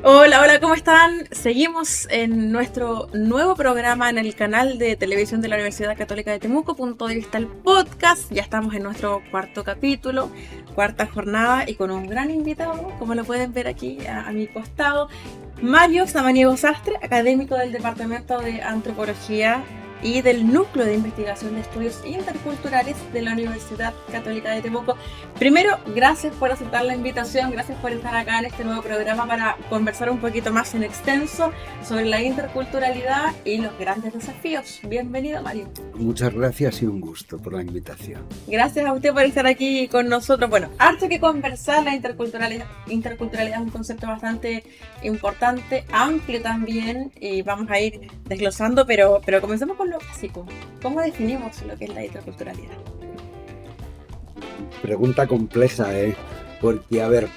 Hola, hola, ¿cómo están? Seguimos en nuestro nuevo programa en el canal de televisión de la Universidad Católica de Temuco, Punto de Vista el podcast. Ya estamos en nuestro cuarto capítulo, cuarta jornada y con un gran invitado, como lo pueden ver aquí a mi costado, Mario Samaniego Sastre, académico del Departamento de Antropología y del Núcleo de Investigación de Estudios Interculturales de la Universidad Católica de Temuco. Primero, gracias por aceptar la invitación, gracias por estar acá en este nuevo programa para conversar un poquito más en extenso sobre la interculturalidad y los grandes desafíos. Bienvenido, Mario. Muchas gracias y un gusto por la invitación. Gracias a usted por estar aquí con nosotros. Bueno, harto que conversar, la interculturalidad es un concepto bastante importante, amplio también, y vamos a ir desglosando, pero comencemos con lo básico. ¿Cómo definimos lo que es la interculturalidad? Pregunta compleja, porque a ver,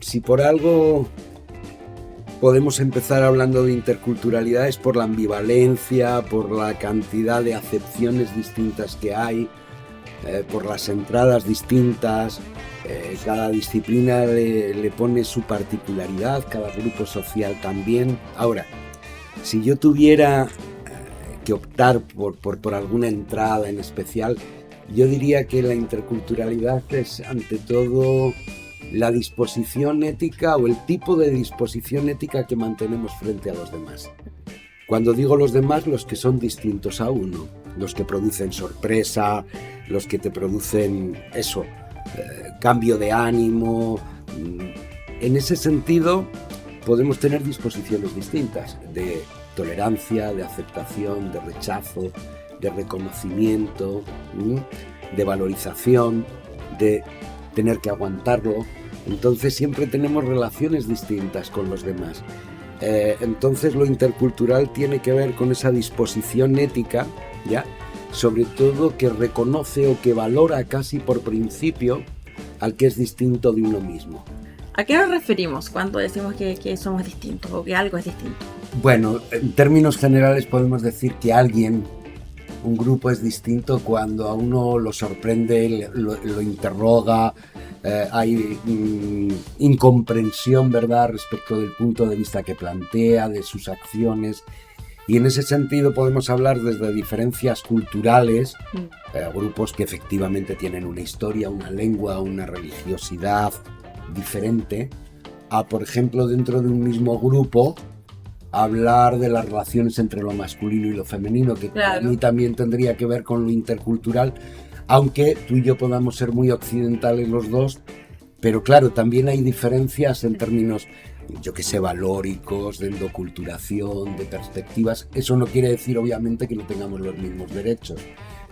si por algo podemos empezar hablando de interculturalidad es por la ambivalencia, por la cantidad de acepciones distintas que hay, por las entradas distintas. Cada disciplina le pone su particularidad, cada grupo social también. Ahora, si yo tuviera que optar por alguna entrada en especial, yo diría que la interculturalidad es ante todo la disposición ética o el tipo de disposición ética que mantenemos frente a los demás. Cuando digo los demás, los que son distintos a uno, los que producen sorpresa, los que te producen eso, cambio de ánimo. En ese sentido, podemos tener disposiciones distintas de tolerancia, de aceptación, de rechazo, de reconocimiento, de valorización, de tener que aguantarlo. Entonces siempre tenemos relaciones distintas con los demás. Entonces lo intercultural tiene que ver con esa disposición ética, ¿ya? Sobre todo que reconoce o que valora casi por principio al que es distinto de uno mismo. ¿A qué nos referimos cuando decimos que somos distintos o que algo es distinto? Bueno, en términos generales podemos decir que un grupo es distinto cuando a uno lo sorprende, lo interroga, hay incomprensión, ¿verdad?, respecto del punto de vista que plantea, de sus acciones. Y en ese sentido podemos hablar desde diferencias culturales, grupos que efectivamente tienen una historia, una lengua, una religiosidad diferente, a, por ejemplo, dentro de un mismo grupo, hablar de las relaciones entre lo masculino y lo femenino, que claro, para mí también tendría que ver con lo intercultural, aunque tú y yo podamos ser muy occidentales los dos, pero claro, también hay diferencias en términos, yo que sé, valóricos, de endoculturación, de perspectivas. Eso no quiere decir, obviamente, que no tengamos los mismos derechos,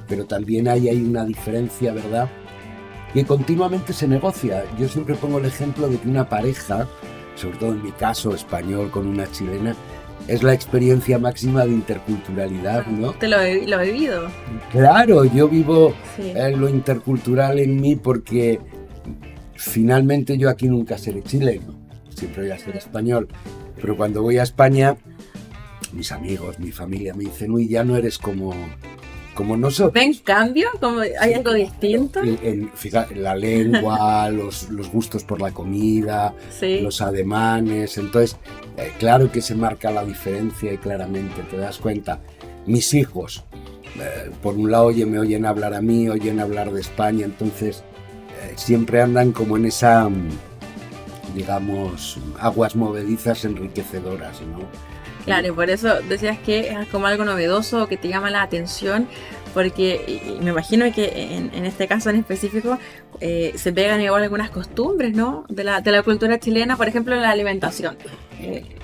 pero también hay una diferencia, ¿verdad?, que continuamente se negocia. Yo siempre pongo el ejemplo de que una pareja, sobre todo en mi caso español con una chilena, es la experiencia máxima de interculturalidad, ¿no? Te lo he vivido. Claro, yo vivo lo intercultural en mí porque finalmente yo aquí nunca seré chileno, siempre voy a ser español, pero cuando voy a España, mis amigos, mi familia me dicen, uy, ya no eres como nosotros. ¿Ven cambio? ¿Hay algo distinto? Fíjate, la lengua, los gustos por la comida, los ademanes. Entonces, claro que se marca la diferencia y claramente te das cuenta. Mis hijos, por un lado, me oyen hablar a mí, oyen hablar de España, entonces siempre andan como en esa, digamos, aguas movedizas enriquecedoras, ¿no? Claro, y por eso decías que es como algo novedoso que te llama la atención, porque y me imagino que en este caso en específico se pegan igual algunas costumbres, ¿no?, de la cultura chilena, por ejemplo, la alimentación,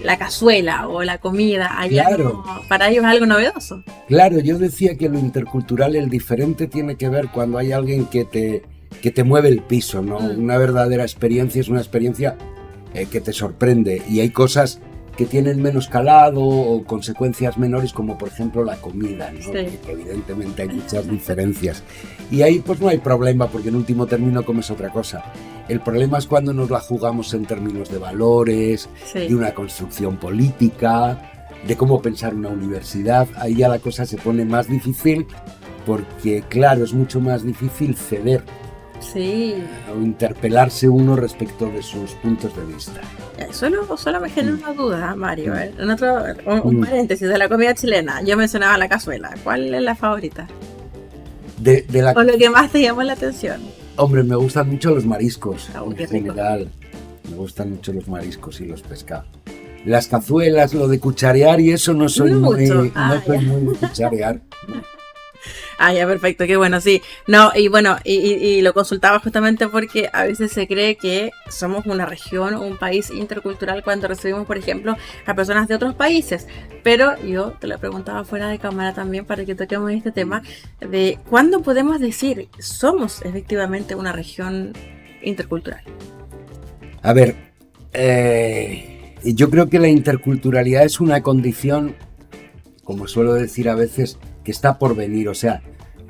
la cazuela o la comida, allá claro. Para ellos es algo novedoso. Claro, yo decía que lo intercultural, el diferente, tiene que ver cuando hay alguien que te mueve el piso, ¿no? Una verdadera experiencia es una experiencia que te sorprende, y hay cosas que tienen menos calado o consecuencias menores, como por ejemplo la comida, ¿no? Sí. Evidentemente hay muchas diferencias. Y ahí pues no hay problema, porque en último término comes otra cosa. El problema es cuando nos la jugamos en términos de valores, de una construcción política, de cómo pensar una universidad. Ahí ya la cosa se pone más difícil, porque claro, es mucho más difícil ceder Sí. O interpelarse uno respecto de sus puntos de vista. Solo me genera una duda, Mario. Un paréntesis de la comida chilena. Yo mencionaba la cazuela. ¿Cuál es la favorita? O lo que más te llamó la atención. Hombre, me gustan mucho los mariscos, en general. Me gustan mucho los mariscos y los pescados. Las cazuelas, lo de cucharear y eso no soy muy de cucharear. Ya, perfecto, qué bueno, sí. No, y bueno, y lo consultaba justamente porque a veces se cree que somos una región o un país intercultural cuando recibimos, por ejemplo, a personas de otros países. Pero yo te lo preguntaba fuera de cámara también para que toquemos este tema de cuándo podemos decir somos efectivamente una región intercultural. A ver, yo creo que la interculturalidad es una condición, como suelo decir a veces, que está por venir. O sea,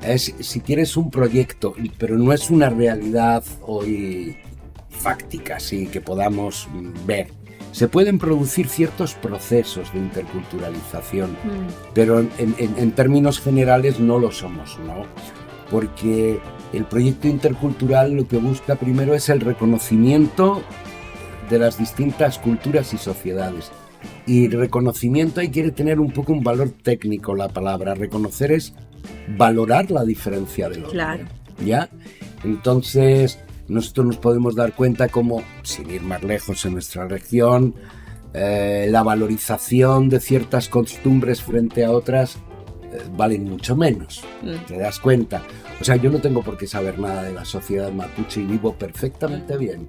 es, si quieres, un proyecto, pero no es una realidad hoy fáctica, sí, que podamos ver. Se pueden producir ciertos procesos de interculturalización, pero en términos generales no lo somos, ¿no? Porque el proyecto intercultural lo que busca primero es el reconocimiento de las distintas culturas y sociedades. Y reconocimiento ahí quiere tener un poco un valor técnico la palabra. Reconocer es valorar la diferencia del otro. Claro. ¿Ya? Entonces, nosotros nos podemos dar cuenta como, sin ir más lejos en nuestra región, la valorización de ciertas costumbres frente a otras valen mucho menos. ¿Te das cuenta? O sea, yo no tengo por qué saber nada de la sociedad mapuche y vivo perfectamente bien.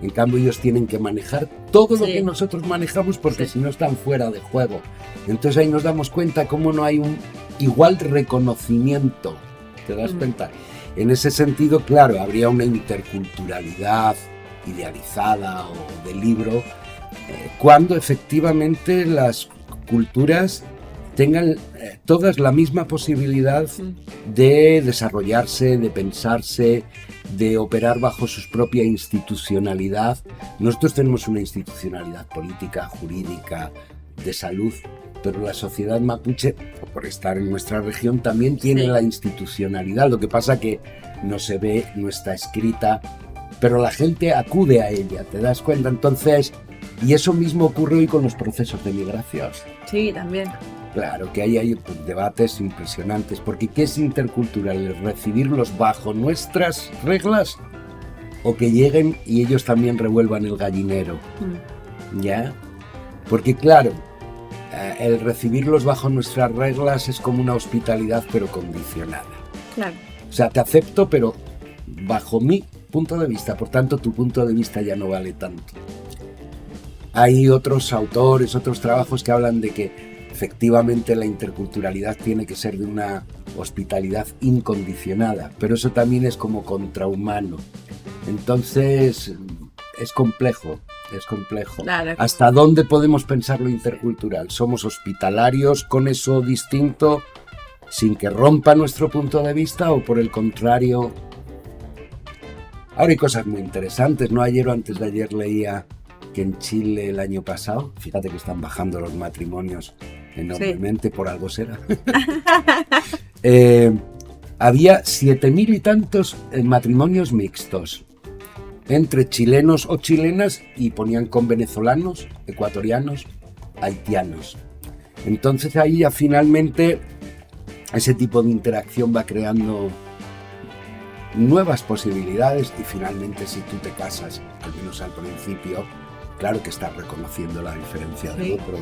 En cambio, ellos tienen que manejar todo lo que nosotros manejamos porque si no están fuera de juego. Entonces ahí nos damos cuenta cómo no hay un igual reconocimiento. ¿Te das cuenta? En ese sentido, claro, habría una interculturalidad idealizada o de libro cuando efectivamente las culturas tengan todas la misma posibilidad de desarrollarse, de pensarse, de operar bajo su propia institucionalidad. Nosotros tenemos una institucionalidad política, jurídica, de salud, pero la sociedad mapuche, por estar en nuestra región, también tiene la institucionalidad. Lo que pasa que no se ve, no está escrita, pero la gente acude a ella, ¿te das cuenta? Entonces, y eso mismo ocurre hoy con los procesos de migración. Sí, también. Claro, que ahí hay debates impresionantes, porque ¿qué es intercultural? ¿Recibirlos bajo nuestras reglas o que lleguen y ellos también revuelvan el gallinero? ¿Ya? Porque claro, el recibirlos bajo nuestras reglas es como una hospitalidad pero condicionada. Claro. O sea, te acepto pero bajo mi punto de vista, por tanto tu punto de vista ya no vale tanto. Hay otros autores, otros trabajos que hablan de que efectivamente la interculturalidad tiene que ser de una hospitalidad incondicionada, pero eso también es como contrahumano. Entonces es complejo. Claro. ¿Hasta dónde podemos pensar lo intercultural? ¿Somos hospitalarios con eso distinto sin que rompa nuestro punto de vista o por el contrario? Ahora hay cosas muy interesantes, ¿no? Ayer o antes de ayer leía que en Chile el año pasado, fíjate que están bajando los matrimonios enormemente, por algo será. Había 7.000 y tantos matrimonios mixtos entre chilenos o chilenas y ponían con venezolanos, ecuatorianos, haitianos. Entonces ahí ya finalmente ese tipo de interacción va creando nuevas posibilidades y finalmente si tú te casas, al menos al principio, claro que estás reconociendo la diferencia del otro.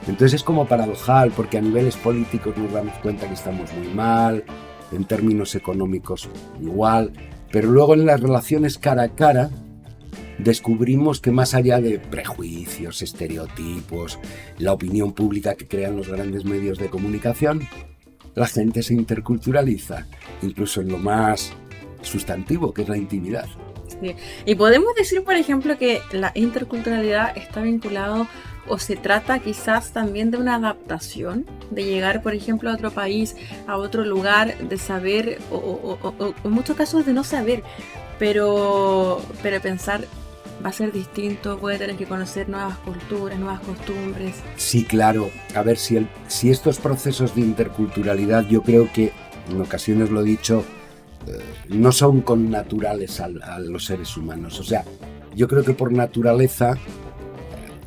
Entonces es como paradojal, porque a niveles políticos nos damos cuenta que estamos muy mal, en términos económicos igual, pero luego en las relaciones cara a cara descubrimos que más allá de prejuicios, estereotipos, la opinión pública que crean los grandes medios de comunicación, la gente se interculturaliza, incluso en lo más sustantivo, que es la intimidad. Sí. Y podemos decir, por ejemplo, que la interculturalidad está vinculado o se trata quizás también de una adaptación, de llegar, por ejemplo, a otro país, a otro lugar, de saber, o en muchos casos de no saber, pero pensar va a ser distinto, puede tener que conocer nuevas culturas, nuevas costumbres. Sí, claro. A ver, si estos procesos de interculturalidad, yo creo que, en ocasiones lo he dicho, no son connaturales a los seres humanos. O sea, yo creo que por naturaleza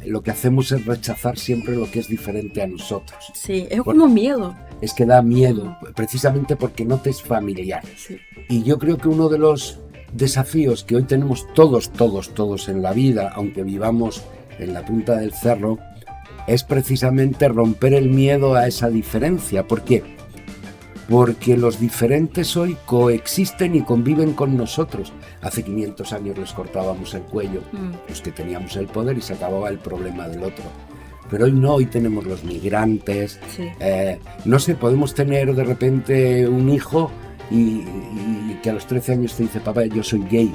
lo que hacemos es rechazar siempre lo que es diferente a nosotros. Sí, es como miedo. Es que da miedo, precisamente porque no te es familiar. Sí. Y yo creo que uno de los desafíos que hoy tenemos todos en la vida, aunque vivamos en la punta del cerro, es precisamente romper el miedo a esa diferencia. ¿Por qué? Porque los diferentes hoy coexisten y conviven con nosotros. Hace 500 años les cortábamos el cuello, los que teníamos el poder, y se acababa el problema del otro. Pero hoy no, hoy tenemos los migrantes. Sí. No sé, podemos tener de repente un hijo y que a los 13 años te dice: papá, yo soy gay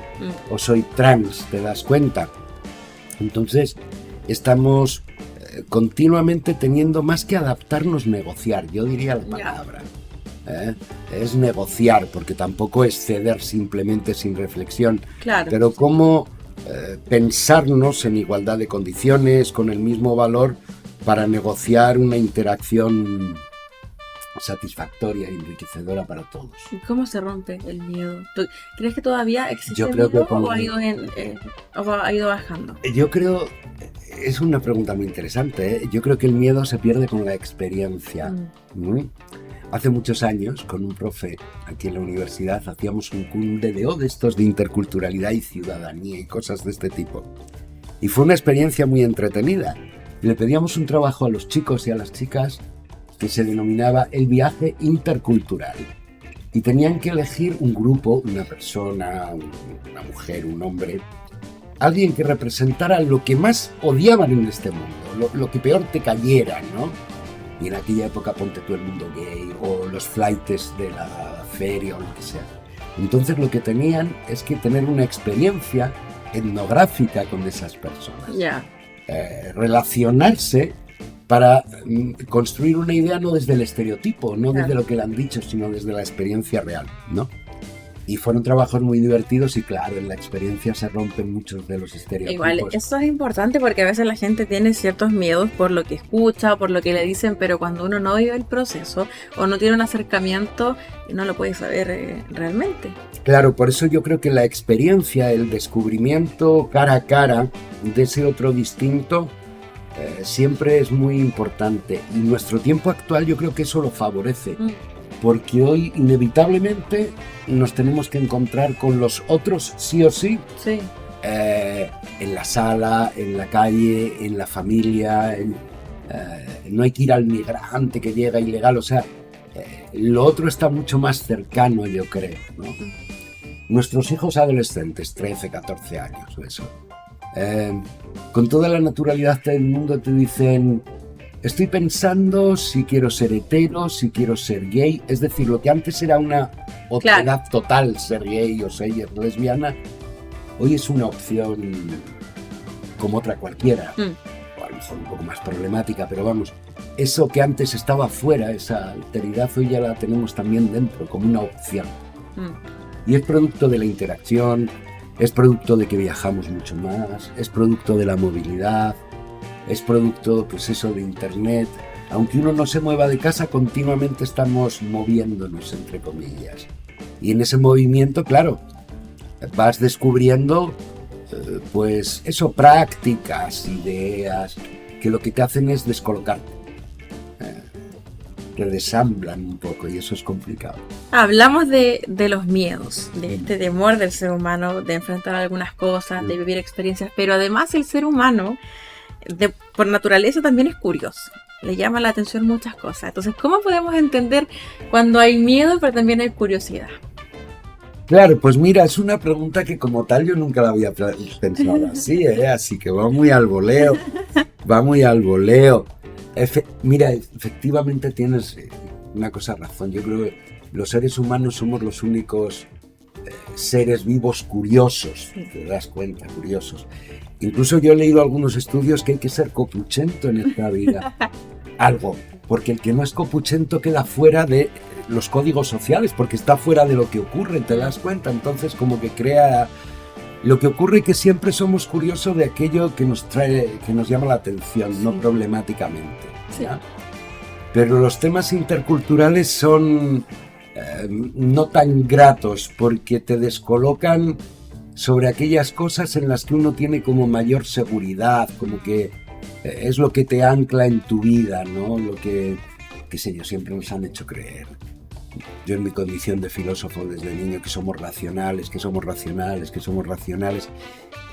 o soy trans, ¿te das cuenta? Entonces estamos continuamente teniendo más que adaptarnos, negociar. Yo diría la palabra. Es negociar, porque tampoco es ceder simplemente sin reflexión. Claro. Pero cómo pensarnos en igualdad de condiciones, con el mismo valor, para negociar una interacción satisfactoria y enriquecedora para todos. ¿Y cómo se rompe el miedo? ¿Tú crees que todavía existe Yo el creo miedo que o ha ido bajando? Yo creo, es una pregunta muy interesante, ¿eh? Yo creo que el miedo se pierde con la experiencia. Hace muchos años, con un profe aquí en la universidad, hacíamos un DDO de estos de interculturalidad y ciudadanía y cosas de este tipo. Y fue una experiencia muy entretenida. Le pedíamos un trabajo a los chicos y a las chicas que se denominaba el viaje intercultural. Y tenían que elegir un grupo, una persona, una mujer, un hombre, alguien que representara lo que más odiaban en este mundo, lo que peor te cayera, ¿no? Y en aquella época, ponte tú el mundo gay o los flaites de la feria o lo que sea. Entonces lo que tenían es que tener una experiencia etnográfica con esas personas. Ya. Relacionarse para construir una idea no desde el estereotipo, no desde lo que le han dicho, sino desde la experiencia real, ¿no? Y fueron trabajos muy divertidos y claro, en la experiencia se rompen muchos de los estereotipos. Igual, eso es importante porque a veces la gente tiene ciertos miedos por lo que escucha, por lo que le dicen, pero cuando uno no vive el proceso o no tiene un acercamiento, no lo puede saber realmente. Claro, por eso yo creo que la experiencia, el descubrimiento cara a cara de ese otro distinto, siempre es muy importante. Y nuestro tiempo actual yo creo que eso lo favorece. Porque hoy inevitablemente nos tenemos que encontrar con los otros sí o sí, en la sala, en la calle, en la familia, no hay que ir al migrante que llega ilegal, o sea, lo otro está mucho más cercano, yo creo, ¿no? Nuestros hijos adolescentes, 13, 14 años o eso, con toda la naturalidad del mundo te dicen: estoy pensando si quiero ser hetero, si quiero ser gay. Es decir, lo que antes era una otredad total, ser gay o ser lesbiana, hoy es una opción como otra cualquiera. O a lo mejor un poco más problemática, pero vamos, eso que antes estaba fuera, esa alteridad, hoy ya la tenemos también dentro, como una opción. Y es producto de la interacción, es producto de que viajamos mucho más, es producto de la movilidad, es producto, pues eso, de internet. Aunque uno no se mueva de casa, continuamente estamos moviéndonos, entre comillas. Y en ese movimiento, claro, vas descubriendo, pues eso, prácticas, ideas, que lo que te hacen es descolocarte. Que desamblan un poco y eso es complicado. Hablamos de los miedos, de este temor del ser humano, de enfrentar algunas cosas, de vivir experiencias, pero además el ser humano por naturaleza también es curioso, le llama la atención muchas cosas. Entonces, ¿cómo podemos entender cuando hay miedo pero también hay curiosidad? Claro, pues mira, es una pregunta que como tal yo nunca la había pensado así, así que va muy al voleo, Mira, efectivamente tienes una cosa razón. Yo creo que los seres humanos somos los únicos seres vivos curiosos, te das cuenta, curiosos. Incluso yo he leído algunos estudios que hay que ser copuchento en esta vida. Algo, porque el que no es copuchento queda fuera de los códigos sociales, porque está fuera de lo que ocurre, te das cuenta. Entonces como que crea... Lo que ocurre es que siempre somos curiosos de aquello que nos trae, que nos llama la atención, no problemáticamente. Sí. Pero los temas interculturales son no tan gratos, porque te descolocan sobre aquellas cosas en las que uno tiene como mayor seguridad, como que es lo que te ancla en tu vida, ¿no? Lo que, qué sé yo, siempre nos han hecho creer. Yo en mi condición de filósofo desde niño, que somos racionales, que somos racionales, que somos racionales,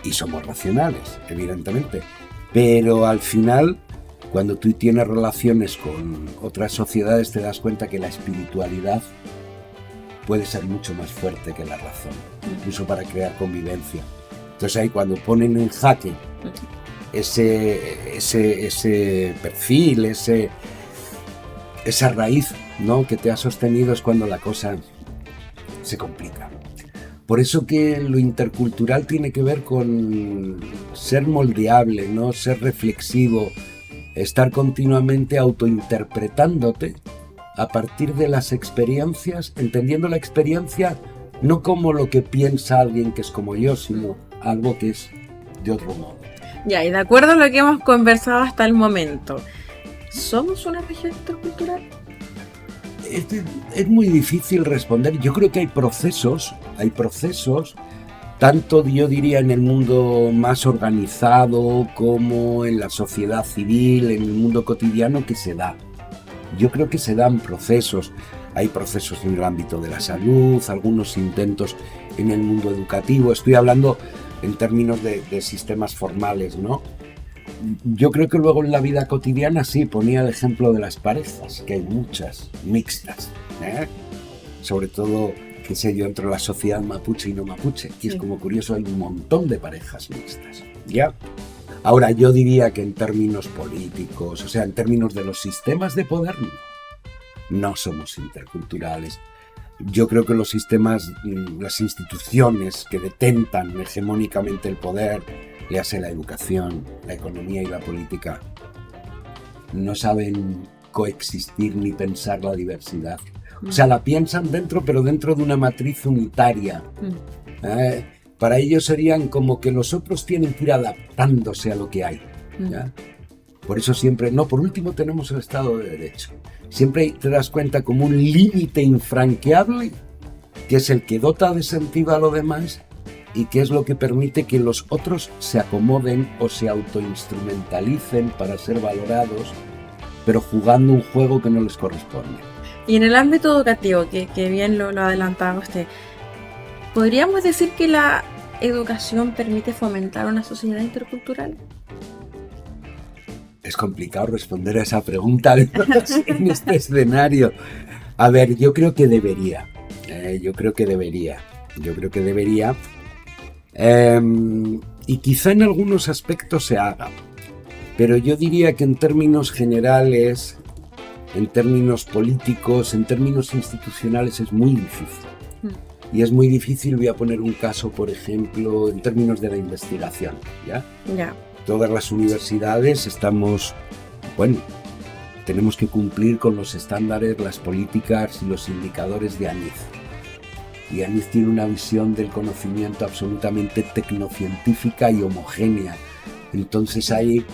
y somos racionales, evidentemente. Pero al final, cuando tú tienes relaciones con otras sociedades, te das cuenta que la espiritualidad puede ser mucho más fuerte que la razón, incluso para crear convivencia. Entonces ahí cuando ponen en jaque ese perfil, esa raíz, ¿no?, que te ha sostenido, es cuando la cosa se complica. Por eso que lo intercultural tiene que ver con ser moldeable, ¿no?, ser reflexivo, estar continuamente autointerpretándote a partir de las experiencias, entendiendo la experiencia no como lo que piensa alguien que es como yo, sino algo que es de otro modo. Ya, y de acuerdo a lo que hemos conversado hasta el momento, ¿somos una región intercultural? Es muy difícil responder. Yo creo que hay procesos, tanto yo diría en el mundo más organizado como en la sociedad civil, en el mundo cotidiano, que se da. Yo creo que se dan procesos. Hay procesos en el ámbito de la salud, algunos intentos en el mundo educativo. Estoy hablando en términos de sistemas formales, ¿no? Yo creo que luego en la vida cotidiana sí, ponía el ejemplo de las parejas, que hay muchas, mixtas, ¿eh? Sobre todo, qué sé yo, entre la sociedad mapuche y no mapuche. Y es como curioso, hay un montón de parejas mixtas, ¿ya? Ahora, yo diría que en términos políticos, o sea, en términos de los sistemas de poder, no somos interculturales. Yo creo que los sistemas, las instituciones que detentan hegemónicamente el poder, le hace la educación, la economía y la política, no saben coexistir ni pensar la diversidad. O sea, la piensan dentro, pero dentro de una matriz unitaria. Para ellos serían como que los otros tienen que ir adaptándose a lo que hay, ¿ya? Por eso siempre, por último tenemos el Estado de Derecho. Siempre te das cuenta como un límite infranqueable, que es el que dota de sentido a lo demás y que es lo que permite que los otros se acomoden o se autoinstrumentalicen para ser valorados, pero jugando un juego que no les corresponde. Y en el ámbito educativo, que bien lo adelantaba usted, ¿podríamos decir que la educación permite fomentar una sociedad intercultural? Es complicado responder a esa pregunta en este escenario. A ver, yo creo que debería. Y quizá en algunos aspectos se haga. Pero yo diría que en términos generales, en términos políticos, en términos institucionales es muy difícil. Y es muy difícil, voy a poner un caso, por ejemplo, en términos de la investigación, ¿ya? Ya. Todas las universidades tenemos que cumplir con los estándares, las políticas y los indicadores de ANID. Y ANID tiene una visión del conocimiento absolutamente tecnocientífica y homogénea. Entonces hay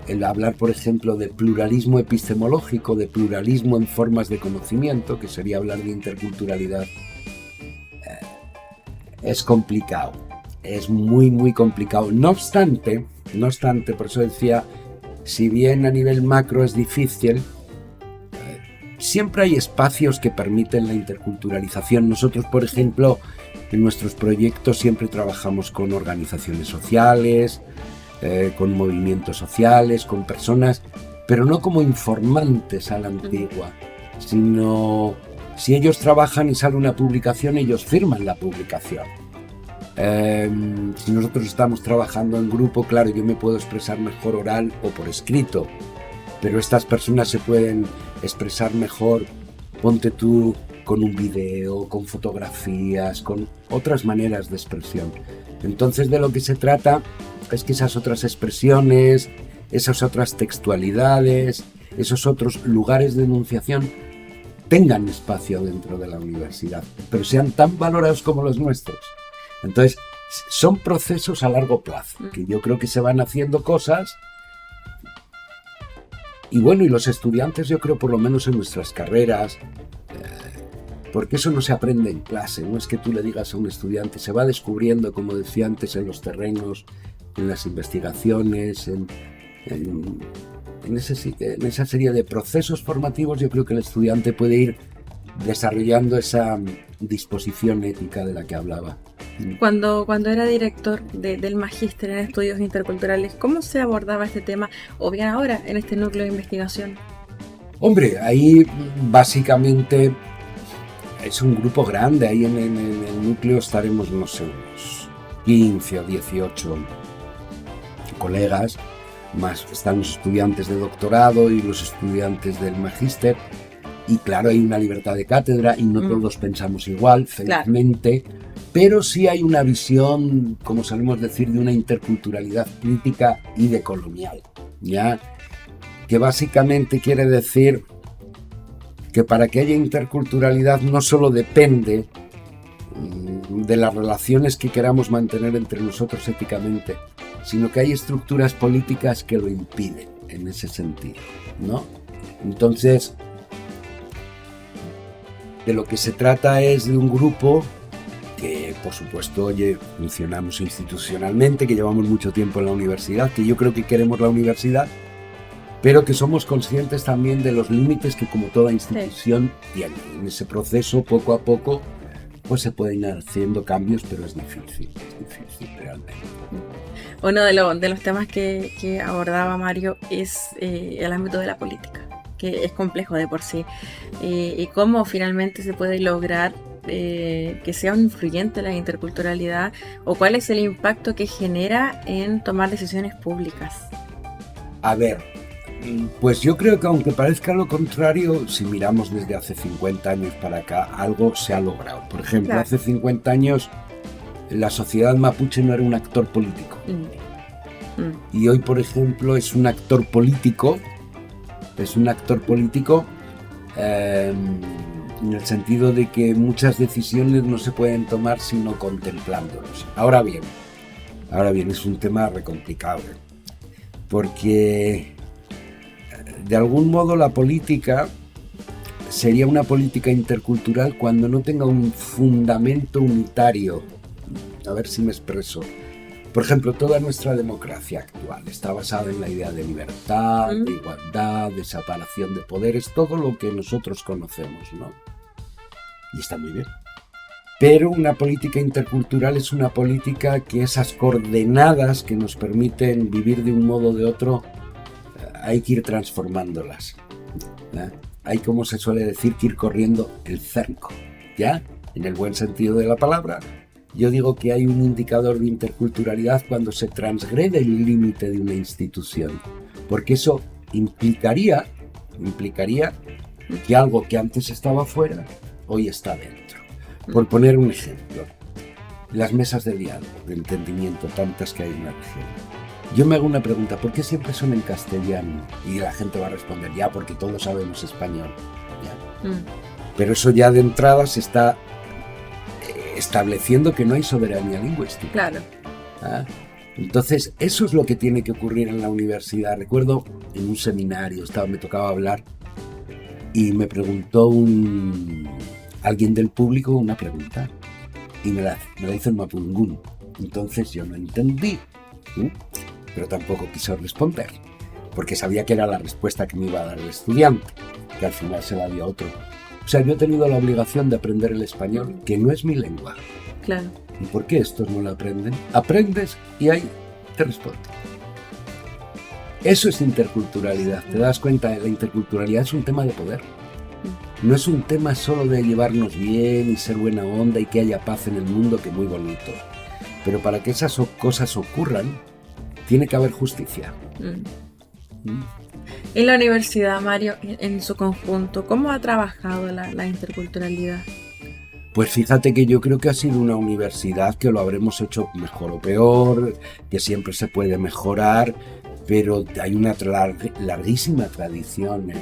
el hablar, por ejemplo, de pluralismo epistemológico, de pluralismo en formas de conocimiento, que sería hablar de interculturalidad. Es complicado, es muy, muy complicado. No obstante, por eso decía, si bien a nivel macro es difícil, siempre hay espacios que permiten la interculturalización. Nosotros, por ejemplo, en nuestros proyectos siempre trabajamos con organizaciones sociales, con movimientos sociales, con personas, pero no como informantes a la antigua, sino si ellos trabajan y sale una publicación, ellos firman la publicación. Si nosotros estamos trabajando en grupo, claro, yo me puedo expresar mejor oral o por escrito, pero estas personas se pueden expresar mejor, ponte tú, con un video, con fotografías, con otras maneras de expresión. Entonces de lo que se trata es que esas otras expresiones, esas otras textualidades, esos otros lugares de enunciación tengan espacio dentro de la universidad, pero sean tan valorados como los nuestros. Entonces, son procesos a largo plazo, que yo creo que se van haciendo cosas. Y bueno, y los estudiantes, yo creo, por lo menos en nuestras carreras, porque eso no se aprende en clase, no es que tú le digas a un estudiante, se va descubriendo, como decía antes, en los terrenos, en las investigaciones, en esa serie de procesos formativos. Yo creo que el estudiante puede ir desarrollando esa disposición ética de la que hablaba. Cuando era director del magíster en estudios interculturales, ¿cómo se abordaba este tema, o bien ahora, en este núcleo de investigación? Hombre, ahí básicamente es un grupo grande, ahí en el núcleo estaremos, no sé, unos 15 o 18 colegas, más están los estudiantes de doctorado y los estudiantes del magíster, y claro, hay una libertad de cátedra y no todos pensamos igual, felizmente, claro. Pero sí hay una visión, como solemos decir, de una interculturalidad crítica y decolonial, ¿ya? Que básicamente quiere decir que para que haya interculturalidad no solo depende de las relaciones que queramos mantener entre nosotros éticamente, sino que hay estructuras políticas que lo impiden en ese sentido, ¿no? Entonces, de lo que se trata es de un grupo que, por supuesto, funcionamos institucionalmente, que llevamos mucho tiempo en la universidad, que yo creo que queremos la universidad, pero que somos conscientes también de los límites que, como toda institución, tiene. En ese proceso, poco a poco, pues se pueden ir haciendo cambios, pero es difícil realmente. Uno de los temas que abordaba Mario es el ámbito de la política, que es complejo de por sí, y cómo finalmente se puede lograr que sea un influyente la interculturalidad, o cuál es el impacto que genera en tomar decisiones públicas. A ver, pues yo creo que aunque parezca lo contrario, si miramos desde hace 50 años para acá, algo se ha logrado. Por ejemplo, claro. Hace 50 años la sociedad mapuche no era un actor político. Y hoy, por ejemplo, es un actor político, en el sentido de que muchas decisiones no se pueden tomar sino contemplándolos. Ahora bien, es un tema recomplicado, porque de algún modo la política sería una política intercultural cuando no tenga un fundamento unitario. A ver si me expreso. Por ejemplo, toda nuestra democracia actual está basada en la idea de libertad, de igualdad, de separación de poderes, todo lo que nosotros conocemos, ¿no? Y está muy bien. Pero una política intercultural es una política que esas coordenadas que nos permiten vivir de un modo o de otro, hay que ir transformándolas, ¿ya? Hay, como se suele decir, que ir corriendo el cerco, ¿ya? En el buen sentido de la palabra. Yo digo que hay un indicador de interculturalidad cuando se transgrede el límite de una institución, porque eso implicaría que algo que antes estaba fuera, hoy está dentro. Por poner un ejemplo, las mesas de diálogo, de entendimiento, tantas que hay en la región. Yo me hago una pregunta, ¿por qué siempre son en castellano? Y la gente va a responder, ya, porque todos sabemos español. ¿Ya? Pero eso ya de entrada se está estableciendo que no hay soberanía lingüística. Claro. Entonces, eso es lo que tiene que ocurrir en la universidad. Recuerdo en un seminario, me tocaba hablar, y me preguntó alguien del público una pregunta, y me la hizo en mapudungún. Entonces yo no entendí, pero tampoco quiso responder, porque sabía que era la respuesta que me iba a dar el estudiante, que al final se la dio a otro. O sea, yo he tenido la obligación de aprender el español, que no es mi lengua. Claro. ¿Y por qué estos no lo aprenden? Aprendes y ahí te respondo. Eso es interculturalidad. ¿Te das cuenta? La interculturalidad es un tema de poder. No es un tema solo de llevarnos bien y ser buena onda y que haya paz en el mundo, que es muy bonito. Pero para que esas cosas ocurran, tiene que haber justicia. En la universidad, Mario, en su conjunto, ¿cómo ha trabajado la interculturalidad? Pues fíjate que yo creo que ha sido una universidad que lo habremos hecho mejor o peor, que siempre se puede mejorar, pero hay una larguísima tradición,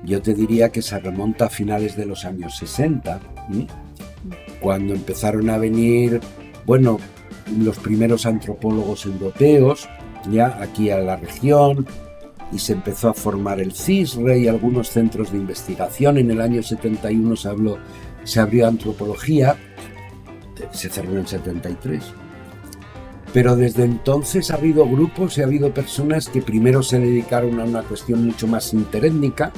Yo te diría que se remonta a finales de los años 60, cuando empezaron a venir, los primeros antropólogos europeos, ya aquí a la región, y se empezó a formar el CISRE y algunos centros de investigación. En el año 71 se abrió antropología, se cerró en 73. Pero desde entonces ha habido grupos y ha habido personas que primero se dedicaron a una cuestión mucho más interétnica,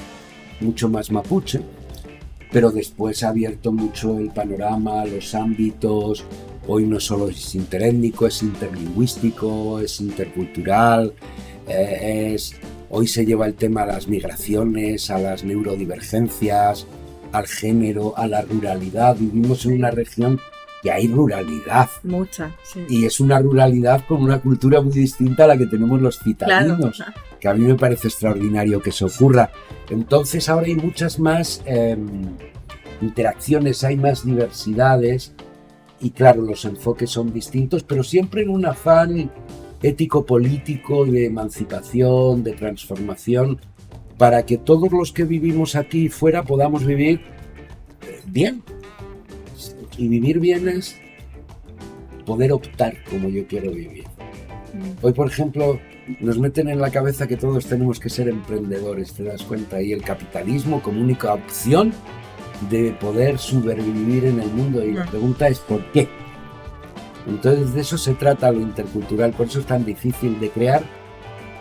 mucho más mapuche, pero después ha abierto mucho el panorama, los ámbitos. Hoy no solo es interétnico, es interlingüístico, es intercultural, hoy se lleva el tema a las migraciones, a las neurodivergencias, al género, a la ruralidad. Vivimos en una región que hay ruralidad. Mucha, sí. Y es una ruralidad con una cultura muy distinta a la que tenemos los citadinos, claro, que a mí me parece extraordinario que eso ocurra. Entonces ahora hay muchas más interacciones, hay más diversidades y claro, los enfoques son distintos, pero siempre en un afán ético-político de emancipación, de transformación, para que todos los que vivimos aquí fuera podamos vivir bien. Y vivir bien es poder optar como yo quiero vivir. Hoy, por ejemplo, nos meten en la cabeza que todos tenemos que ser emprendedores, ¿te das cuenta? Y el capitalismo como única opción de poder sobrevivir en el mundo. Y la pregunta es ¿por qué? Entonces de eso se trata lo intercultural, por eso es tan difícil de crear.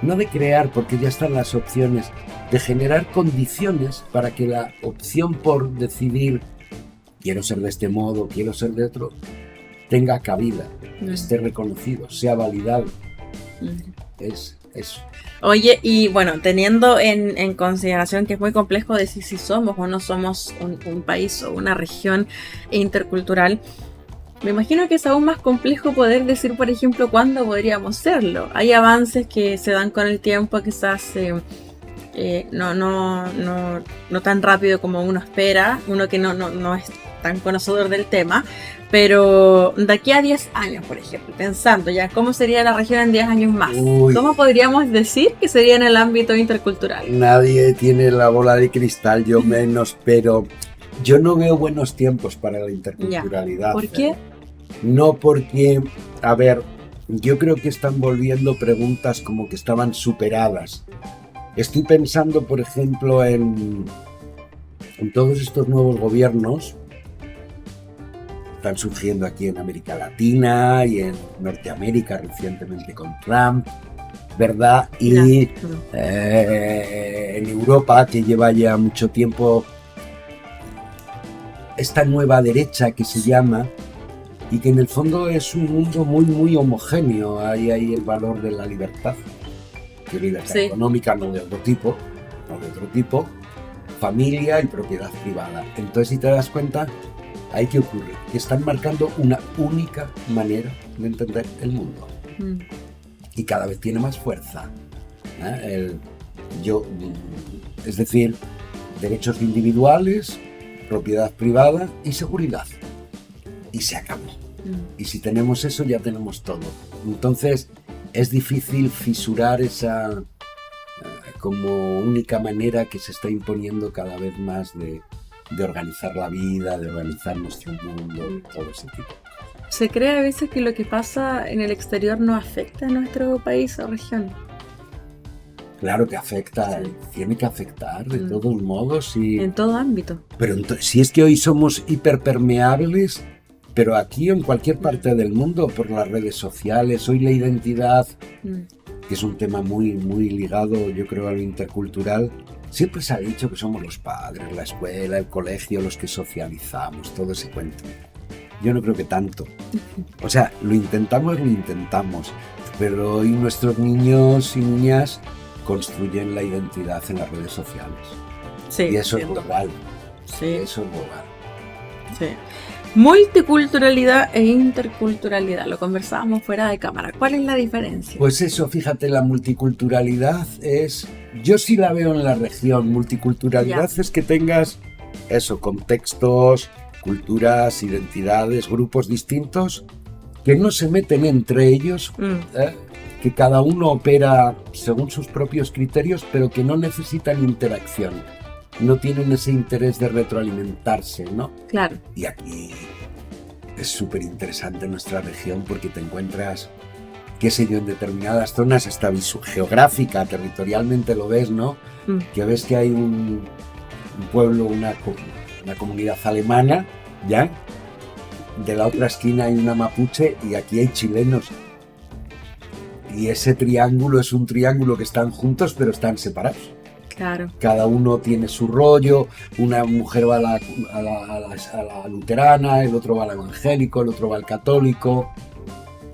No de crear porque ya están las opciones, de generar condiciones para que la opción por decidir quiero ser de este modo, quiero ser de otro, tenga cabida, esté reconocido, sea validado. Es eso. Oye, y bueno, teniendo en consideración que es muy complejo decir si somos o no somos un país o una región intercultural, me imagino que es aún más complejo poder decir, por ejemplo, cuándo podríamos serlo. Hay avances que se dan con el tiempo, quizás no tan rápido como uno espera, uno que no es tan conocedor del tema, pero de aquí a 10 años, por ejemplo, pensando ya cómo sería la región en 10 años más, ¿cómo podríamos decir que sería en el ámbito intercultural? Nadie tiene la bola de cristal, yo menos, pero yo no veo buenos tiempos para la interculturalidad. ¿Por qué? No porque, a ver, yo creo que están volviendo preguntas como que estaban superadas. Estoy pensando, por ejemplo, en todos estos nuevos gobiernos están surgiendo aquí en América Latina y en Norteamérica recientemente con Trump, ¿verdad? Y en Europa, que lleva ya mucho tiempo esta nueva derecha que se llama, y que en el fondo es un mundo muy, muy homogéneo. Ahí hay el valor de la libertad, que libertad económica, no de otro tipo, familia y propiedad privada. Entonces, si te das cuenta, ¿ahí qué ocurre? Que están marcando una única manera de entender el mundo. Y cada vez tiene más fuerza. Es decir, derechos individuales, propiedad privada y seguridad. Y se acabó. Y si tenemos eso, ya tenemos todo. Entonces, es difícil fisurar esa como única manera que se está imponiendo cada vez más de organizar la vida, de organizar nuestro mundo, todo ese tipo. ¿Se cree a veces que lo que pasa en el exterior no afecta a nuestro país o región? Claro que afecta, tiene que afectar de todos modos. En todo ámbito. Pero si es que hoy somos hiperpermeables, pero aquí o en cualquier parte del mundo, por las redes sociales, hoy la identidad, que es un tema muy, muy ligado, yo creo, a lo intercultural, siempre se ha dicho que somos los padres, la escuela, el colegio, los que socializamos, todo ese cuento. Yo no creo que tanto. O sea, lo intentamos, pero hoy nuestros niños y niñas construyen la identidad en las redes sociales. Sí, y eso es global. Sí. Eso es global. Sí. Multiculturalidad e interculturalidad, lo conversábamos fuera de cámara. ¿Cuál es la diferencia? Pues eso, fíjate, la multiculturalidad es... Yo sí la veo en la región. Multiculturalidad es que tengas eso, contextos, culturas, identidades, grupos distintos que no se meten entre ellos, que cada uno opera según sus propios criterios, pero que no necesitan interacción. No tienen ese interés de retroalimentarse, ¿no? Claro. Y aquí es súper interesante nuestra región porque te encuentras, qué sé yo, en determinadas zonas, hasta geográfica, territorialmente lo ves, ¿no? Que ves que hay un pueblo, una comunidad alemana, ¿ya? De la otra esquina hay una mapuche y aquí hay chilenos. Y ese triángulo es un triángulo que están juntos pero están separados. Claro. Cada uno tiene su rollo, una mujer va a la luterana, el otro va al evangélico, el otro va al católico,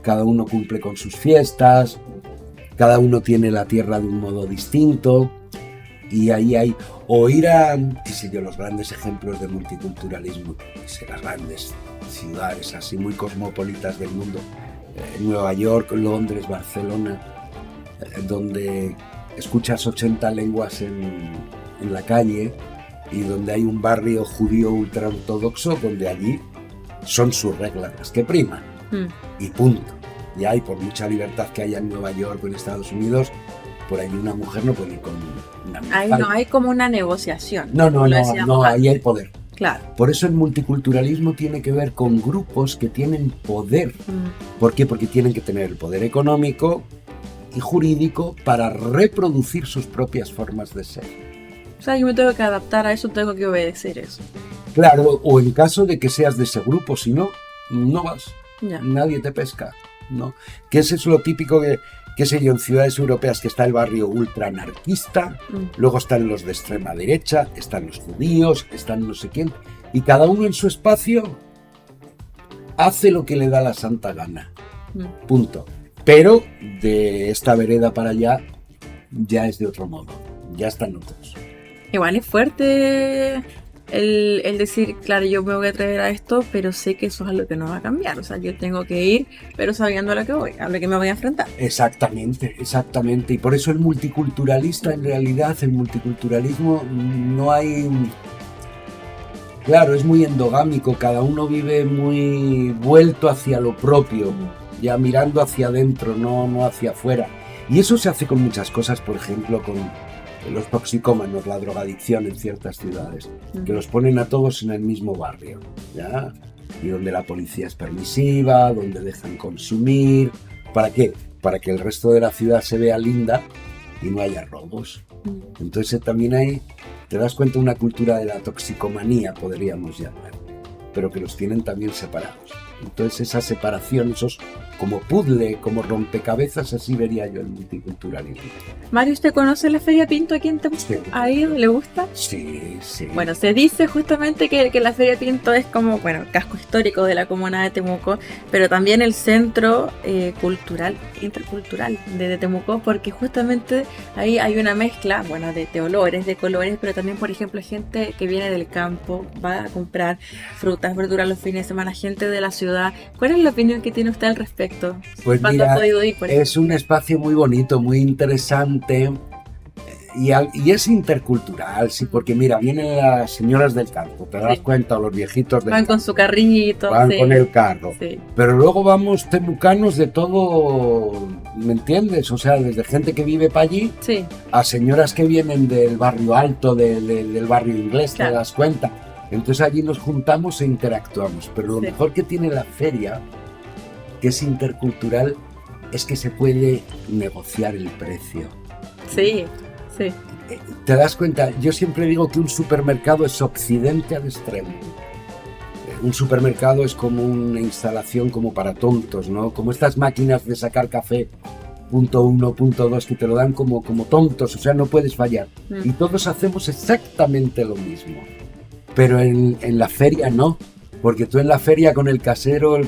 cada uno cumple con sus fiestas, cada uno tiene la tierra de un modo distinto, y ahí hay, o ir a, qué sé yo, los grandes ejemplos de multiculturalismo, las grandes ciudades así muy cosmopolitas del mundo, Nueva York, Londres, Barcelona, donde escuchas 80 lenguas en la calle y donde hay un barrio judío ultraortodoxo donde allí son sus reglas las que priman y punto. Ya, y por mucha libertad que haya en Nueva York o en Estados Unidos, por ahí una mujer no puede ir con una mujer. Ahí no hay como una negociación. No, ahí hay poder. Claro. Por eso el multiculturalismo tiene que ver con grupos que tienen poder. ¿Por qué? Porque tienen que tener el poder económico y jurídico para reproducir sus propias formas de ser. O sea, yo me tengo que adaptar a eso, tengo que obedecer eso. Claro, o en caso de que seas de ese grupo, si no, no vas. Ya. Nadie te pesca, ¿no? Que ese es lo típico que, qué sé yo, en ciudades europeas, que está el barrio ultra anarquista, luego están los de extrema derecha, están los judíos, están no sé quién, y cada uno en su espacio hace lo que le da la santa gana. Punto. Pero de esta vereda para allá ya es de otro modo, ya están otros. Igual es fuerte el decir, claro, yo me voy a atrever a esto, pero sé que eso es algo que no va a cambiar. O sea, yo tengo que ir, pero sabiendo a lo que voy, a lo que me voy a enfrentar. Exactamente. Y por eso el multiculturalista, en realidad, el multiculturalismo no hay... Claro, es muy endogámico, cada uno vive muy vuelto hacia lo propio, ya mirando hacia adentro, no hacia afuera. Y eso se hace con muchas cosas, por ejemplo, con los toxicómanos, la drogadicción en ciertas ciudades, que los ponen a todos en el mismo barrio, ¿ya? Y donde la policía es permisiva, donde dejan consumir. ¿Para qué? Para que el resto de la ciudad se vea linda y no haya robos. Entonces también hay, te das cuenta, una cultura de la toxicomanía, podríamos llamar, pero que los tienen también separados. Entonces esa separación, esos como puzzle, como rompecabezas, así vería yo el multiculturalismo. Mario, ¿usted conoce la Feria Pinto aquí en Temuco? Sí. ¿Ha ido? ¿Le gusta? Sí. Bueno, se dice justamente que la Feria Pinto es como, bueno, casco histórico de la comuna de Temuco, pero también el centro cultural, intercultural de Temuco, porque justamente ahí hay una mezcla, bueno, de olores, de colores, pero también, por ejemplo, gente que viene del campo, va a comprar frutas, verduras los fines de semana, gente de la ciudad. ¿Cuál es la opinión que tiene usted al respecto? Pues ¿Cuándo mira, ha podido ir, por ejemplo? es un espacio muy bonito, muy interesante y es intercultural, sí, porque mira, vienen las señoras del campo, te das cuenta, o los viejitos del Van campo, con su carrito. van sí. con el carro, Sí. pero luego vamos temucanos de todo, ¿me entiendes? O sea, desde gente que vive para allí Sí. a señoras que vienen del barrio alto, del barrio inglés, Claro. te das cuenta. Entonces allí nos juntamos e interactuamos, pero lo mejor que tiene la feria, que es intercultural, es que se puede negociar el precio. Sí. ¿Te das cuenta? Yo siempre digo que un supermercado es occidente al extremo. Un supermercado es como una instalación como para tontos, ¿no? Como estas máquinas de sacar café, punto 1, punto 2, que te lo dan como tontos, o sea, no puedes fallar. Y todos hacemos exactamente lo mismo. Pero en la feria no, porque tú en la feria con el casero,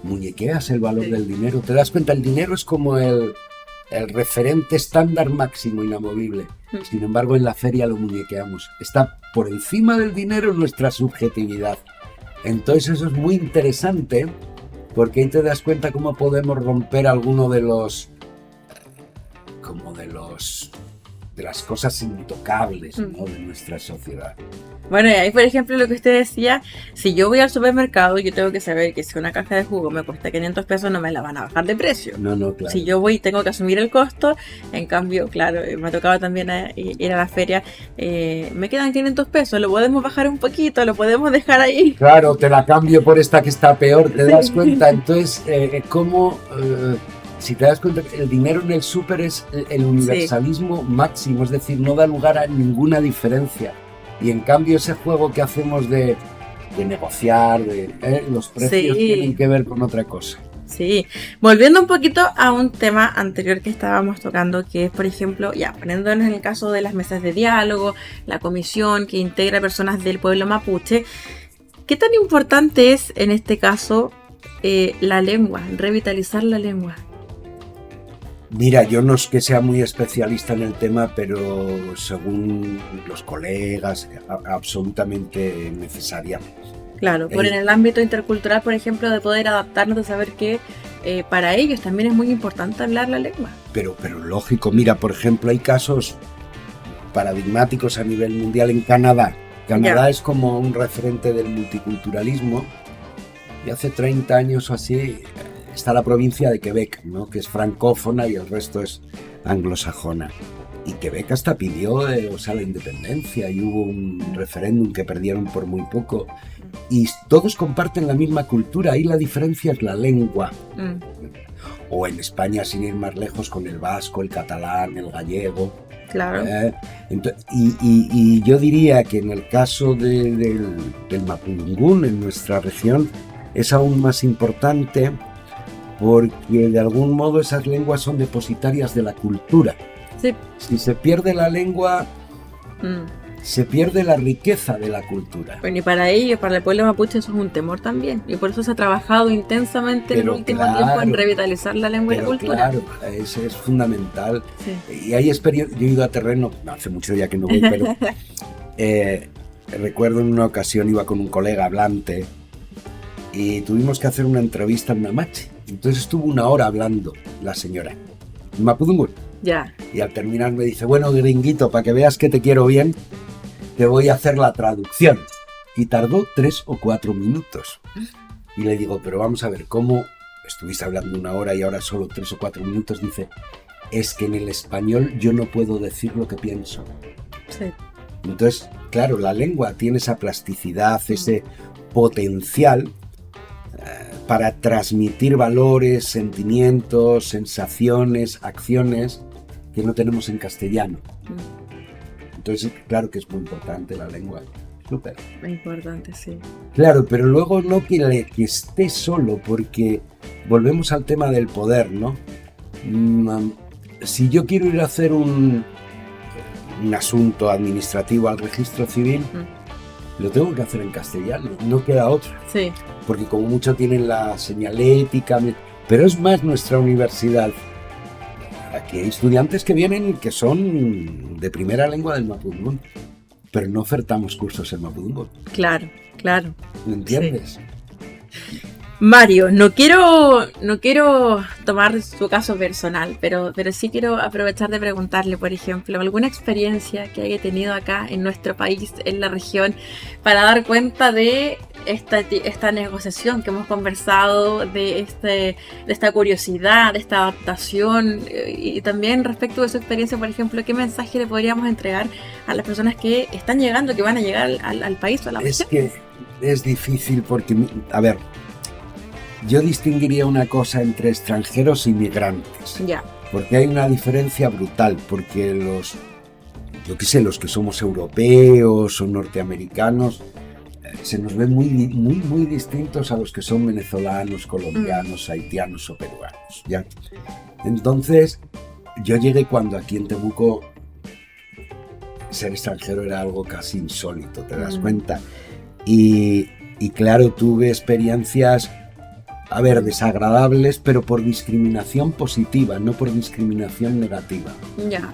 muñequeas el valor del dinero. ¿Te das cuenta? El dinero es como el referente estándar máximo inamovible. Sin embargo, en la feria lo muñequeamos. Está por encima del dinero nuestra subjetividad. Entonces eso es muy interesante, porque ahí te das cuenta cómo podemos romper alguno de las cosas intocables, ¿no? De nuestra sociedad. Bueno, y ahí por ejemplo lo que usted decía, si yo voy al supermercado, yo tengo que saber que si una caja de jugo me cuesta 500 pesos, no me la van a bajar de precio. No, claro. Si yo voy, tengo que asumir el costo. En cambio, claro, me ha tocado también ir a la feria, me quedan 500 pesos, lo podemos bajar un poquito, lo podemos dejar ahí. Claro, te la cambio por esta que está peor, ¿te das cuenta? Entonces, si te das cuenta, el dinero en el súper es el universalismo máximo, es decir, no da lugar a ninguna diferencia. Y en cambio ese juego que hacemos de negociar, los precios tienen que ver con otra cosa. Sí, volviendo un poquito a un tema anterior que estábamos tocando, que es, por ejemplo, ya poniéndonos en el caso de las mesas de diálogo, la comisión que integra personas del pueblo mapuche, ¿qué tan importante es en este caso la lengua, revitalizar la lengua? Mira, yo no es que sea muy especialista en el tema, pero según los colegas, absolutamente necesaria. Claro, por en el ámbito intercultural, por ejemplo, de poder adaptarnos, de saber que para ellos también es muy importante hablar la lengua. Pero lógico, mira, por ejemplo, hay casos paradigmáticos a nivel mundial en Canadá. Canadá es como un referente del multiculturalismo y hace 30 años o así está la provincia de Quebec, ¿no? Que es francófona y el resto es anglosajona. Y Quebec hasta pidió la independencia y hubo un referéndum que perdieron por muy poco. Y todos comparten la misma cultura, ahí la diferencia es la lengua. O en España, sin ir más lejos, con el vasco, el catalán, el gallego. Claro. Y yo diría que en el caso del mapudungún, en nuestra región, es aún más importante porque de algún modo esas lenguas son depositarias de la cultura. Sí. Si se pierde la lengua, se pierde la riqueza de la cultura. Bueno, y para ellos, para el pueblo mapuche, eso es un temor también. Y por eso se ha trabajado intensamente en el último tiempo en revitalizar la lengua y la cultura. Claro, eso es fundamental. Sí. Y hay experiencia. Yo he ido a terreno, hace mucho ya que no voy, pero recuerdo en una ocasión iba con un colega hablante y tuvimos que hacer una entrevista en Namache. Entonces estuvo 1 hora hablando la señora, en mapudungún. Ya. Y al terminar me dice, bueno, gringuito, para que veas que te quiero bien, te voy a hacer la traducción. Y tardó 3 o 4 minutos. Y le digo, pero vamos a ver, ¿cómo estuviste hablando 1 hora y ahora solo 3 o 4 minutos? Dice, es que en el español yo no puedo decir lo que pienso. Sí. Entonces, claro, la lengua tiene esa plasticidad, ese potencial para transmitir valores, sentimientos, sensaciones, acciones que no tenemos en castellano. Entonces, claro que es muy importante la lengua. Súper. Muy importante, sí. Claro, pero luego no que esté solo, porque volvemos al tema del poder, ¿no? Si yo quiero ir a hacer un asunto administrativo al registro civil, lo tengo que hacer en castellano, no queda otra. Sí. Porque como mucho tienen la señalética, pero es más nuestra universidad. Aquí hay estudiantes que vienen que son de primera lengua del mapudungún, pero no ofertamos cursos en mapudungún. Claro, claro. ¿Me entiendes? Sí. Mario, no quiero tomar su caso personal, pero sí quiero aprovechar de preguntarle, por ejemplo, alguna experiencia que haya tenido acá en nuestro país, en la región, para dar cuenta de esta negociación que hemos conversado, de esta curiosidad, de esta adaptación, y también respecto de su experiencia, por ejemplo, ¿qué mensaje le podríamos entregar a las personas que están llegando, que van a llegar al país o a la región? Es que es difícil porque, a ver, yo distinguiría una cosa entre extranjeros y migrantes. Ya. Porque hay una diferencia brutal, porque los que somos europeos o norteamericanos, se nos ven muy distintos a los que son venezolanos, colombianos, haitianos o peruanos, ¿ya? Entonces, yo llegué cuando aquí en Temuco ser extranjero era algo casi insólito, ¿te das cuenta? Y claro, tuve experiencias, a ver, desagradables, pero por discriminación positiva, no por discriminación negativa. Ya.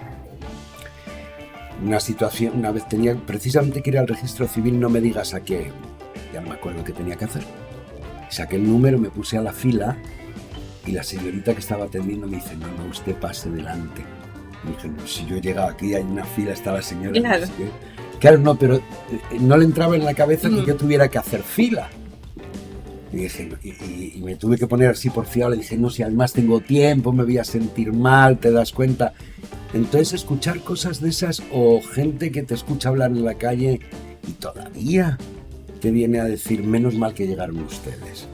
Una situación, una vez tenía precisamente que ir al registro civil, no me digas a qué, ya no me acuerdo qué tenía que hacer. Saqué el número, me puse a la fila y la señorita que estaba atendiendo me dice, no, usted pase delante. Y dije, no, si yo he llegado aquí, hay una fila, está la señora. Claro. No sé qué. Claro, no, pero no le entraba en la cabeza que yo tuviera que hacer fila. Y dije, y me tuve que poner así por fiado, le dije, no, si además tengo tiempo, me voy a sentir mal, ¿te das cuenta? Entonces escuchar cosas de esas o gente que te escucha hablar en la calle y todavía te viene a decir, menos mal que llegaron ustedes.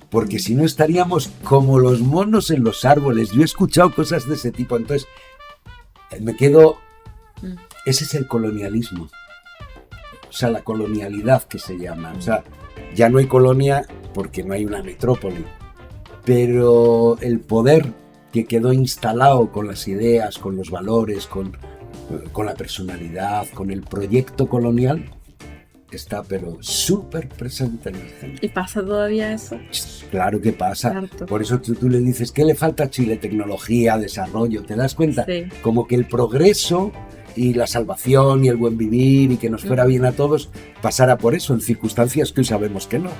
Porque si no estaríamos como los monos en los árboles. Yo he escuchado cosas de ese tipo, entonces me quedo... Ese es el colonialismo. sea, la colonialidad que se llama. O sea, ya no hay colonia porque no hay una metrópoli, pero el poder que quedó instalado con las ideas, con los valores, con la personalidad, con el proyecto colonial, está pero súper presente en la gente. ¿Y pasa todavía eso? Claro que pasa. Harto. Por eso tú le dices, ¿qué le falta a Chile? Tecnología, desarrollo. ¿Te das cuenta? Sí. Como que el progreso y la salvación y el buen vivir y que nos fuera bien a todos pasara por eso, en circunstancias que hoy sabemos que no.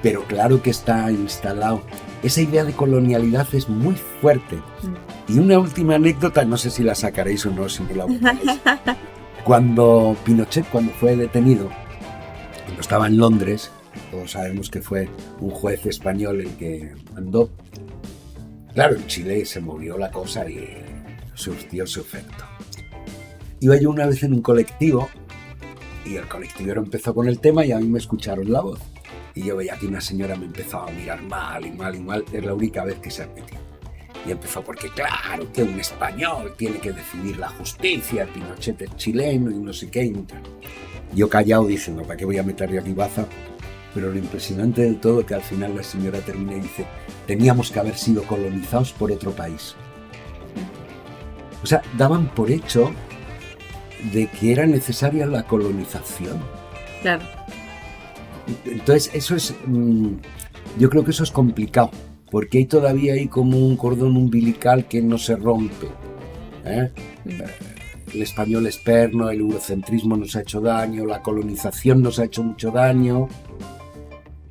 Pero claro que está instalado. Esa idea de colonialidad es muy fuerte. Y una última anécdota, no sé si la sacaréis o no, si no la buscaréis. Cuando Pinochet, cuando fue detenido, cuando estaba en Londres, todos sabemos que fue un juez español el que mandó. Claro, en Chile se movió la cosa y surtió su efecto. Iba yo una vez en un colectivo y el colectivero empezó con el tema y a mí me escucharon la voz. Y yo veía que una señora me empezaba a mirar mal y mal y mal. Es la única vez que se repitió. Y empezó porque claro, que un español tiene que decidir la justicia, Pinochet es chileno y no sé qué. Yo callado diciendo, ¿para qué voy a meter yo aquí baza? Pero lo impresionante del todo es que al final la señora termina y dice, teníamos que haber sido colonizados por otro país. O sea, daban por hecho de que era necesaria la colonización. Claro. Entonces, eso es, yo creo que eso es complicado, porque hay todavía como un cordón umbilical que no se rompe. El español esperno, el eurocentrismo nos ha hecho daño, la colonización nos ha hecho mucho daño,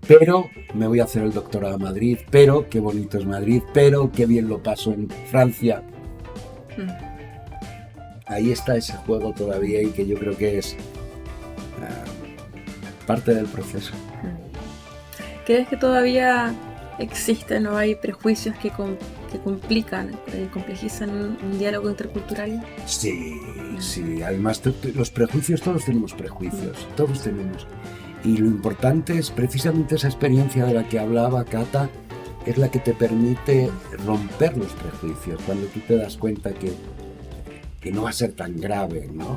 pero me voy a hacer el doctorado a Madrid, pero qué bonito es Madrid, pero qué bien lo paso en Francia. Ahí está ese juego todavía y que yo creo que es parte del proceso. ¿Crees que todavía existen o hay prejuicios que complican, complejizan un diálogo intercultural? Sí. Además, los prejuicios, todos tenemos prejuicios, todos tenemos. Y lo importante es precisamente esa experiencia de la que hablaba Cata, es la que te permite romper los prejuicios, cuando tú te das cuenta que no va a ser tan grave, ¿no?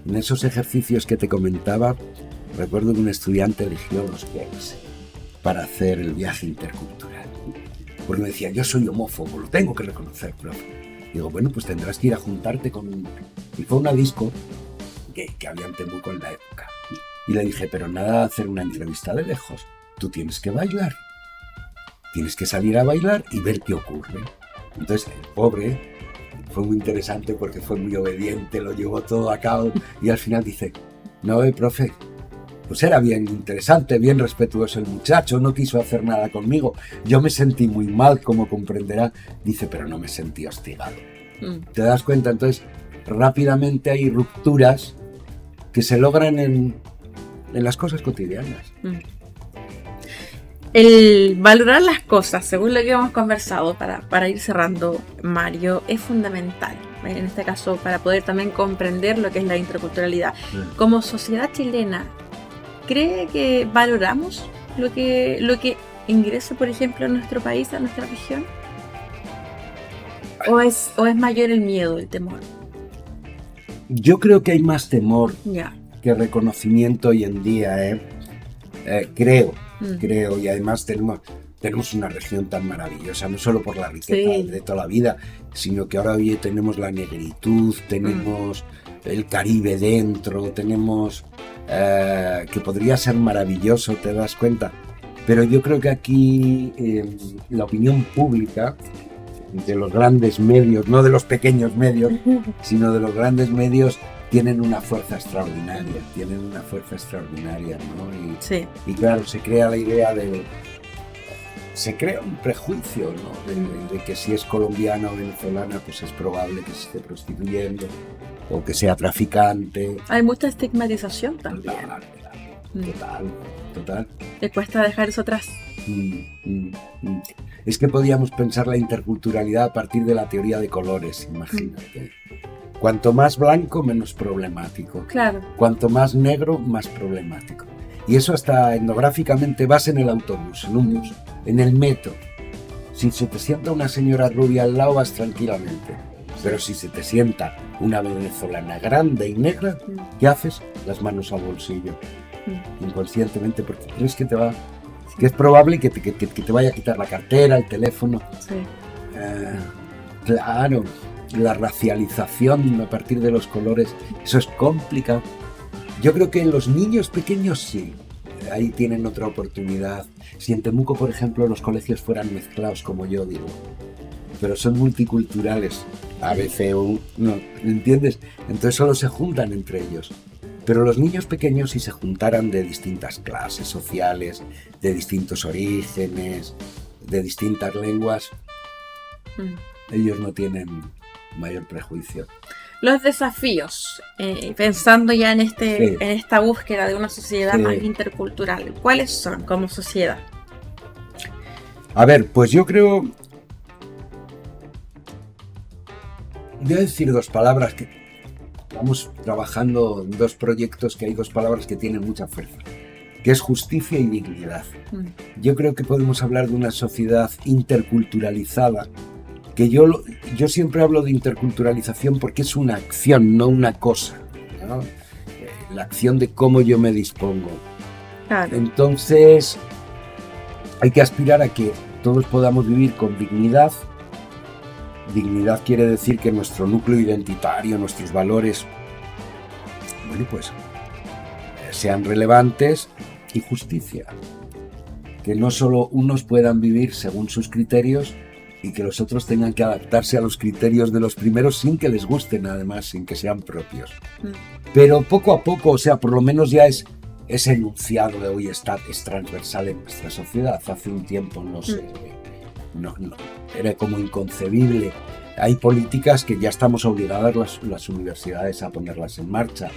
En esos ejercicios que te comentaba, recuerdo que un estudiante eligió los gays para hacer el viaje intercultural. Porque me decía, yo soy homófobo, lo tengo que reconocer, profe. Digo, bueno, pues tendrás que ir a juntarte con... Y fue una disco que había en Temuco en la época. Y le dije, pero nada de hacer una entrevista de lejos. Tú tienes que bailar. Tienes que salir a bailar y ver qué ocurre. Entonces, el pobre fue muy interesante porque fue muy obediente, lo llevó todo a cabo y al final dice, no, profe, pues era bien interesante, bien respetuoso el muchacho, no quiso hacer nada conmigo. Yo me sentí muy mal, como comprenderá. Dice, pero no me sentí hostigado. ¿Te das cuenta? Entonces, rápidamente hay rupturas que se logran en las cosas cotidianas. El valorar las cosas, según lo que hemos conversado, para ir cerrando, Mario, es fundamental. En este caso, para poder también comprender lo que es la interculturalidad. Como sociedad chilena, ¿cree que valoramos lo que ingresa, por ejemplo, a nuestro país, a nuestra región? ¿O es mayor el miedo, el temor? Yo creo que hay más temor que reconocimiento hoy en día, creo, y además tenemos una región tan maravillosa, no solo por la riqueza de toda la vida, sino que ahora hoy tenemos la negritud, tenemos el Caribe dentro, tenemos que podría ser maravilloso, te das cuenta, pero yo creo que aquí la opinión pública de los grandes medios, no de los pequeños medios, sino de los grandes medios, tienen una fuerza extraordinaria, ¿no? Y claro, se crea la idea se crea un prejuicio, ¿no? De que si es colombiana o venezolana, pues es probable que se esté prostituyendo o que sea traficante. Hay mucha estigmatización también. Total. ¿Te cuesta dejar eso atrás? Es que podíamos pensar la interculturalidad a partir de la teoría de colores, imagínate. Cuanto más blanco, menos problemático. Claro. Cuanto más negro, más problemático. Y eso hasta etnográficamente vas en el autobús, en un bus, en el metro. Si se te sienta una señora rubia al lado, vas tranquilamente. Pero si se te sienta una venezolana grande y negra, ¿qué haces? Las manos al bolsillo, inconscientemente, porque crees que es probable que te vaya a quitar la cartera, el teléfono. Sí. Claro, la racialización a partir de los colores, eso es complicado. Yo creo que en los niños pequeños sí, ahí tienen otra oportunidad. Si en Temuco, por ejemplo, los colegios fueran mezclados, como yo digo, pero son multiculturales, ABCU, ¿no? ¿Entiendes? Entonces solo se juntan entre ellos. Pero los niños pequeños, si se juntaran de distintas clases sociales, de distintos orígenes, de distintas lenguas, ellos no tienen mayor prejuicio. Los desafíos, pensando ya en esta búsqueda de una sociedad más intercultural, ¿cuáles son como sociedad? A ver, pues yo creo... Voy a decir dos palabras que estamos trabajando en dos proyectos, que hay dos palabras que tienen mucha fuerza, que es justicia y dignidad. Yo creo que podemos hablar de una sociedad interculturalizada, que yo siempre hablo de interculturalización porque es una acción, no una cosa, ¿no? La acción de cómo yo me dispongo. Claro. Entonces, hay que aspirar a que todos podamos vivir con dignidad. Dignidad quiere decir que nuestro núcleo identitario, nuestros valores, bueno, pues sean relevantes, y justicia. Que no solo unos puedan vivir según sus criterios y que los otros tengan que adaptarse a los criterios de los primeros sin que les gusten, además, sin que sean propios. Pero poco a poco, o sea, por lo menos ya ese enunciado de hoy es transversal en nuestra sociedad. Hace un tiempo no era como inconcebible. Hay políticas que ya estamos obligadas las universidades a ponerlas en marcha,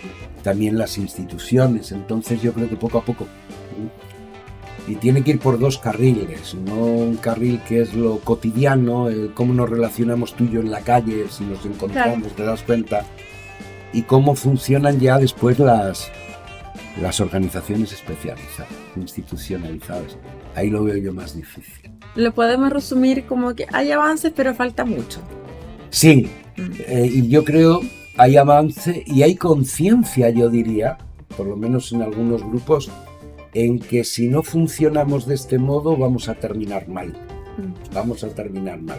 también las instituciones. Entonces yo creo que poco a poco, y tiene que ir por dos carriles, no un carril que es lo cotidiano, cómo nos relacionamos tú y yo en la calle, si nos encontramos, claro, te das cuenta, y cómo funcionan ya después las organizaciones especializadas, institucionalizadas. Ahí lo veo yo más difícil. Lo podemos resumir como que hay avances, pero falta mucho. Sí, y yo creo hay avance y hay conciencia, yo diría, por lo menos en algunos grupos, en que si no funcionamos de este modo vamos a terminar mal. Vamos a terminar mal.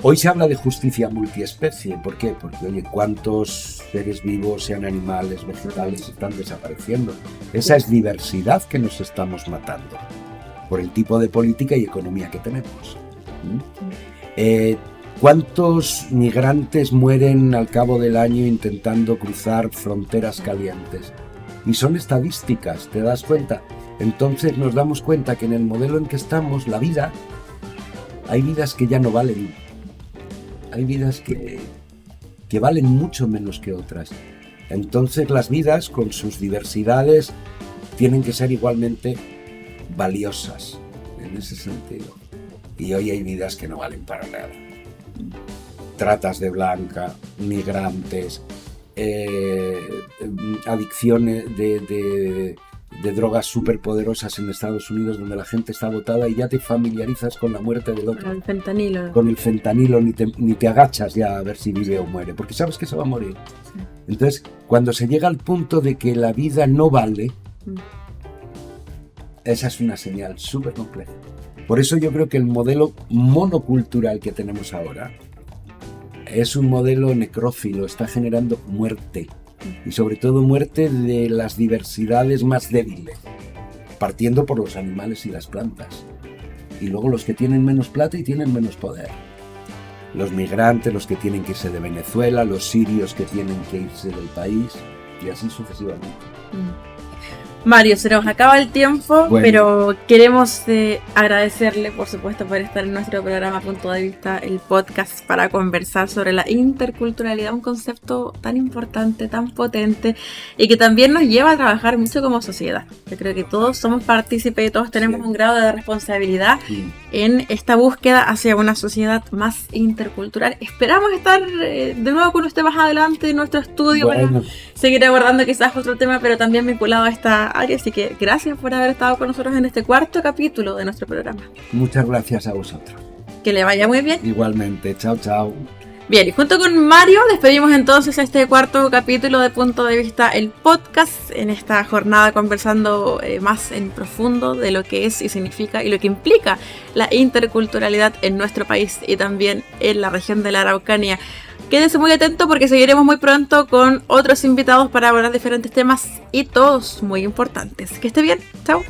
Hoy se habla de justicia multiespecie. ¿Por qué? Porque, oye, ¿cuántos seres vivos, sean animales, vegetales, están desapareciendo? Esa es diversidad que nos estamos matando por el tipo de política y economía que tenemos. ¿Cuántos migrantes mueren al cabo del año intentando cruzar fronteras calientes? Y son estadísticas, ¿te das cuenta? Entonces nos damos cuenta que en el modelo en que estamos, la vida, hay vidas que ya no valen. Hay vidas que valen mucho menos que otras. Entonces las vidas, con sus diversidades, tienen que ser igualmente valiosas, en ese sentido. Y hoy hay vidas que no valen para nada. Tratas de blanca, migrantes, adicciones de drogas superpoderosas en Estados Unidos, donde la gente está agotada y ya te familiarizas con la muerte del otro. Con el fentanilo. Con el fentanilo ni te agachas ya a ver si vive o muere, porque sabes que se va a morir. Sí. Entonces, cuando se llega al punto de que la vida no vale, esa es una señal súper compleja. Por eso yo creo que el modelo monocultural que tenemos ahora es un modelo necrófilo, está generando muerte. Y sobre todo muerte de las diversidades más débiles, partiendo por los animales y las plantas. Y luego los que tienen menos plata y tienen menos poder. Los migrantes, los que tienen que irse de Venezuela, los sirios que tienen que irse del país, y así sucesivamente. Mario, se nos acaba el tiempo, bueno, pero queremos agradecerle, por supuesto, por estar en nuestro programa Punto de Vista, el podcast para conversar sobre la interculturalidad, un concepto tan importante, tan potente y que también nos lleva a trabajar mucho como sociedad. Yo creo que todos somos partícipes y todos tenemos un grado de responsabilidad en esta búsqueda hacia una sociedad más intercultural. Esperamos estar de nuevo con usted más adelante en nuestro estudio para seguir abordando quizás otro tema, pero también vinculado a esta área, así que gracias por haber estado con nosotros en este cuarto capítulo de nuestro programa. Muchas gracias a vosotros. Que le vaya muy bien. Igualmente, chao, chao. Bien, y junto con Mario despedimos entonces este cuarto capítulo de Punto de Vista, el podcast, en esta jornada conversando más en profundo de lo que es y significa y lo que implica la interculturalidad en nuestro país y también en la región de la Araucanía. Quédense muy atentos porque seguiremos muy pronto con otros invitados para hablar de diferentes temas y todos muy importantes. Que esté bien, chao.